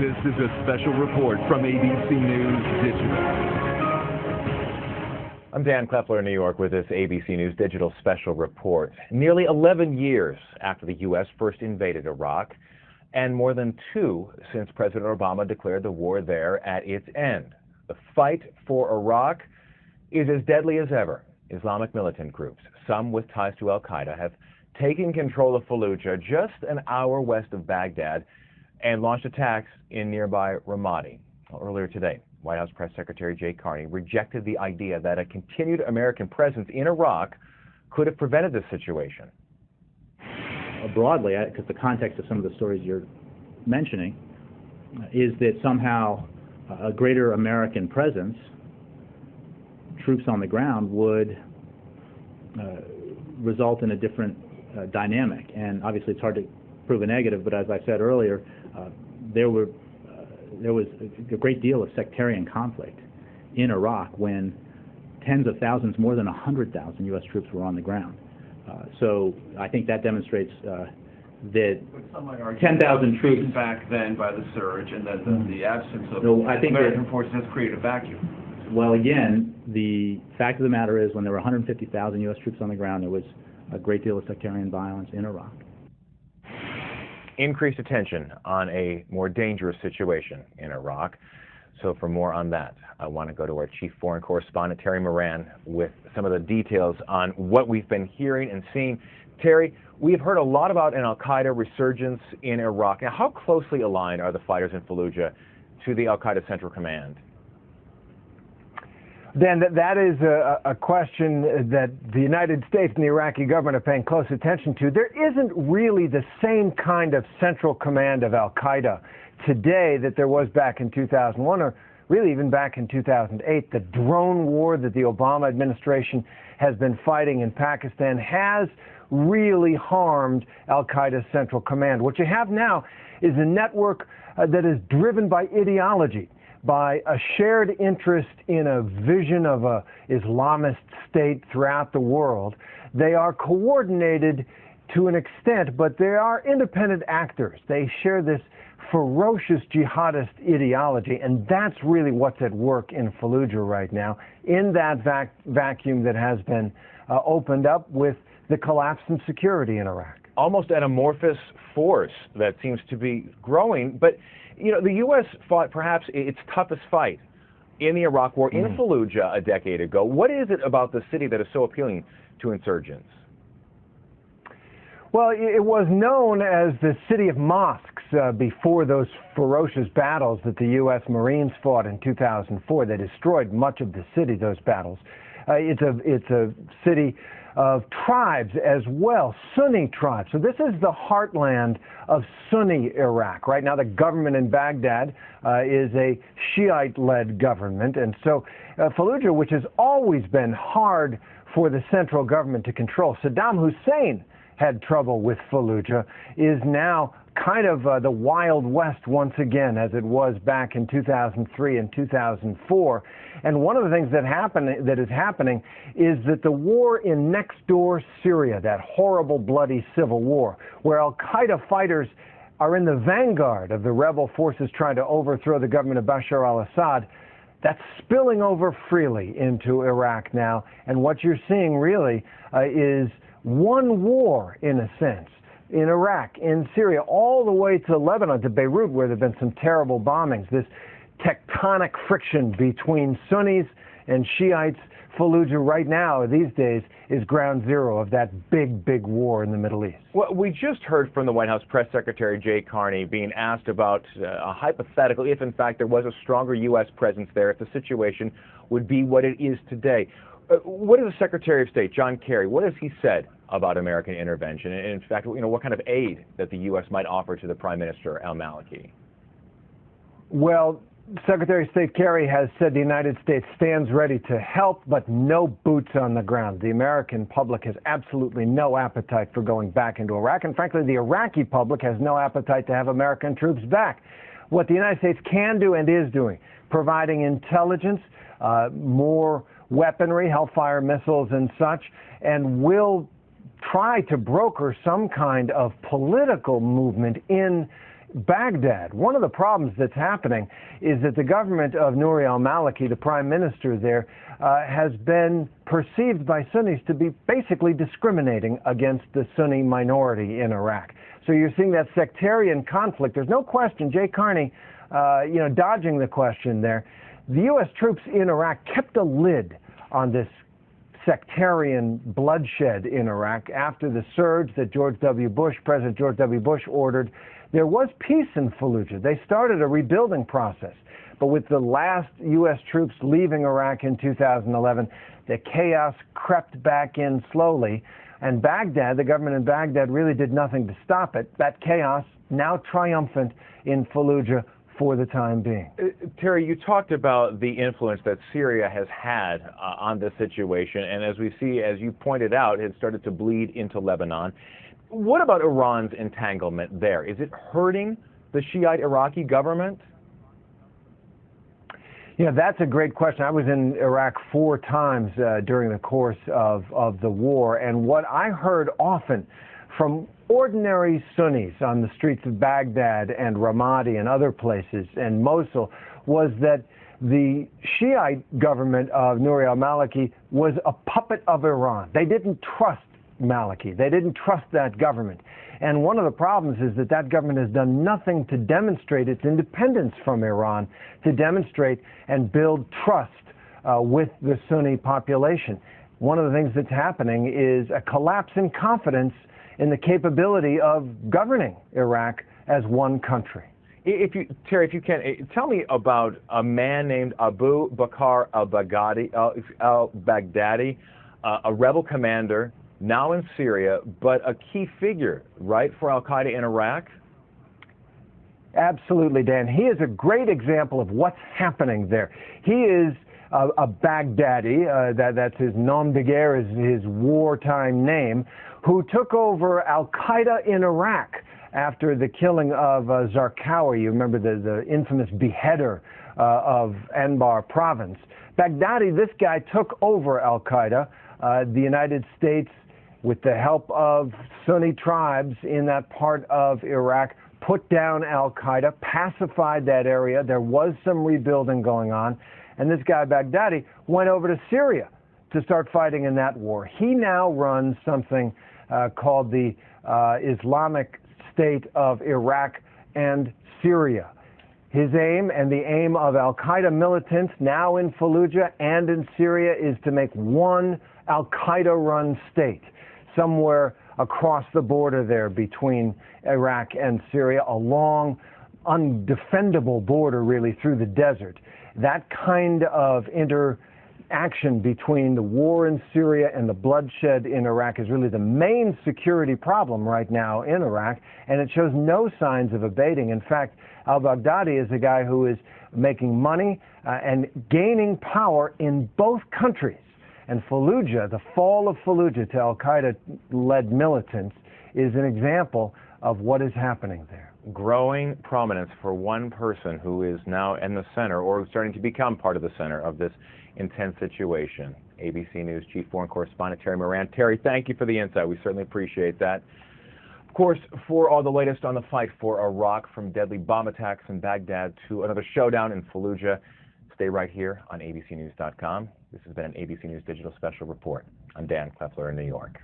This is a special report from ABC News Digital. I'm Dan Kleffler in New York with this ABC News Digital special report. Nearly 11 years after the U.S. first invaded Iraq, and more than 2 since President Obama declared the war there at its end. The fight for Iraq is as deadly as ever. Islamic militant groups, some with ties to al-Qaeda, have taken control of Fallujah, just an hour west of Baghdad, and launched attacks in nearby Ramadi. Earlier today, White House Press Secretary Jay Carney rejected the idea that a continued American presence in Iraq could have prevented this situation. Broadly, because the context of some of the stories you're mentioning is that somehow a greater American presence, troops on the ground, would result in a different dynamic. And obviously it's hard to prove a negative, but as I said earlier, there was a great deal of sectarian conflict in Iraq when tens of thousands, more than 100,000 U.S. troops were on the ground. So I think that demonstrates that 10,000 troops back then by the surge, and that the absence of American forces has created a vacuum. Well, again, the fact of the matter is when there were 150,000 U.S. troops on the ground, there was a great deal of sectarian violence in Iraq. Increased attention on a more dangerous situation in Iraq. So for more on that, I want to go to our chief foreign correspondent, Terry Moran, with some of the details on what we've been hearing and seeing. Terry, we've heard a lot about an al-Qaeda resurgence in Iraq. Now, how closely aligned are the fighters in Fallujah to the al-Qaeda Central Command? Dan, that is a question that the United States and the Iraqi government are paying close attention to. There isn't really the same kind of central command of al-Qaeda today that there was back in 2001, or really even back in 2008. The drone war that the Obama administration has been fighting in Pakistan has really harmed al-Qaeda's central command. What you have now is a network that is driven by ideology, by a shared interest in a vision of a Islamist state throughout the world. They are coordinated to an extent, but they are independent actors. They share this ferocious jihadist ideology, and that's really what's at work in Fallujah right now, in that vacuum that has been opened up with the collapse in security in Iraq. Almost an amorphous force that seems to be growing, but you know, the U.S. fought perhaps its toughest fight in the Iraq War in Fallujah a decade ago. What is it about the city that is so appealing to insurgents? Well, it was known as the city of mosques before those ferocious battles that the U.S. Marines fought in 2004. They destroyed much of the city, those battles. It's a city of tribes as well, Sunni tribes. So this is the heartland of Sunni Iraq. Right now the government in Baghdad is a Shiite-led government, and so Fallujah, which has always been hard for the central government to control, Saddam Hussein had trouble with Fallujah, is now kind of the Wild West once again, as it was back in 2003 and 2004. And one of the things that is happening is that the war in next-door Syria, that horrible, bloody civil war, where al-Qaeda fighters are in the vanguard of the rebel forces trying to overthrow the government of Bashar al-Assad, that's spilling over freely into Iraq now. And what you're seeing really is one war, in a sense, in Iraq, in Syria, all the way to Lebanon, to Beirut, where there have been some terrible bombings. This tectonic friction between Sunnis and Shiites. Fallujah right now, these days, is ground zero of that big, big war in the Middle East. Well, we just heard from the White House Press Secretary Jay Carney being asked about a hypothetical, if in fact there was a stronger U.S. presence there, if the situation would be what it is today. What is the Secretary of State, John Kerry, what has he said about American intervention? And in fact, you know, what kind of aid that the U.S. might offer to the Prime Minister, al-Maliki? Well, Secretary of State Kerry has said the United States stands ready to help, but no boots on the ground. The American public has absolutely no appetite for going back into Iraq, and frankly, the Iraqi public has no appetite to have American troops back. What the United States can do and is doing, providing intelligence, more weaponry, Hellfire missiles and such, and will try to broker some kind of political movement in Baghdad. One of the problems that's happening is that the government of Nouri al-Maliki, the prime minister there, has been perceived by Sunnis to be basically discriminating against the Sunni minority in Iraq. So you're seeing that sectarian conflict. There's no question, Jay Carney, dodging the question there. The U.S. troops in Iraq kept a lid on this sectarian bloodshed in Iraq after the surge that President George W. Bush ordered. There was peace in Fallujah. They started a rebuilding process. But with the last U.S. troops leaving Iraq in 2011, the chaos crept back in slowly. And Baghdad, the government in Baghdad, really did nothing to stop it. That chaos now triumphant in Fallujah for the time being. Terry, you talked about the influence that Syria has had on this situation, and as we see, as you pointed out, it started to bleed into Lebanon. What about Iran's entanglement there? Is it hurting the Shiite Iraqi government? Yeah, that's a great question. I was in Iraq 4 times during the course of the war, and what I heard often from ordinary Sunnis on the streets of Baghdad and Ramadi and other places and Mosul was that the Shiite government of Nouri al-Maliki was a puppet of Iran. They didn't trust Maliki. They didn't trust that government. And one of the problems is that that government has done nothing to demonstrate its independence from Iran, to demonstrate and build trust with the Sunni population. One of the things that's happening is a collapse in confidence in the capability of governing Iraq as one country. Terry, if you can, tell me about a man named Abu Bakr al-Baghdadi, a rebel commander, now in Syria, but a key figure, right, for al-Qaeda in Iraq? Absolutely, Dan. He is a great example of what's happening there. He is a Baghdadi, that's his nom de guerre, is his wartime name, who took over al-Qaeda in Iraq after the killing of Zarqawi. You remember the infamous beheader of Anbar province. Baghdadi, this guy took over al-Qaeda. The United States, with the help of Sunni tribes in that part of Iraq, put down al-Qaeda, pacified that area. There was some rebuilding going on. And this guy, Baghdadi, went over to Syria to start fighting in that war. He now runs something called the Islamic State of Iraq and Syria. His aim and the aim of al-Qaeda militants now in Fallujah and in Syria is to make one al-Qaeda-run state somewhere across the border there between Iraq and Syria, a long, undefendable border really through the desert. That kind of interaction between the war in Syria and the bloodshed in Iraq is really the main security problem right now in Iraq, and it shows no signs of abating. In fact, al-Baghdadi is a guy who is making money and gaining power in both countries. And Fallujah, the fall of Fallujah to al-Qaeda-led militants, is an example of what is happening there. Growing prominence for one person who is now in the center, or starting to become part of the center of this intense situation. ABC News Chief Foreign Correspondent Terry Moran. Terry, thank you for the insight. We certainly appreciate that. Of course, for all the latest on the fight for Iraq, from deadly bomb attacks in Baghdad to another showdown in Fallujah, stay right here on abcnews.com. This has been an ABC News Digital Special Report. I'm Dan Kleffler in New York.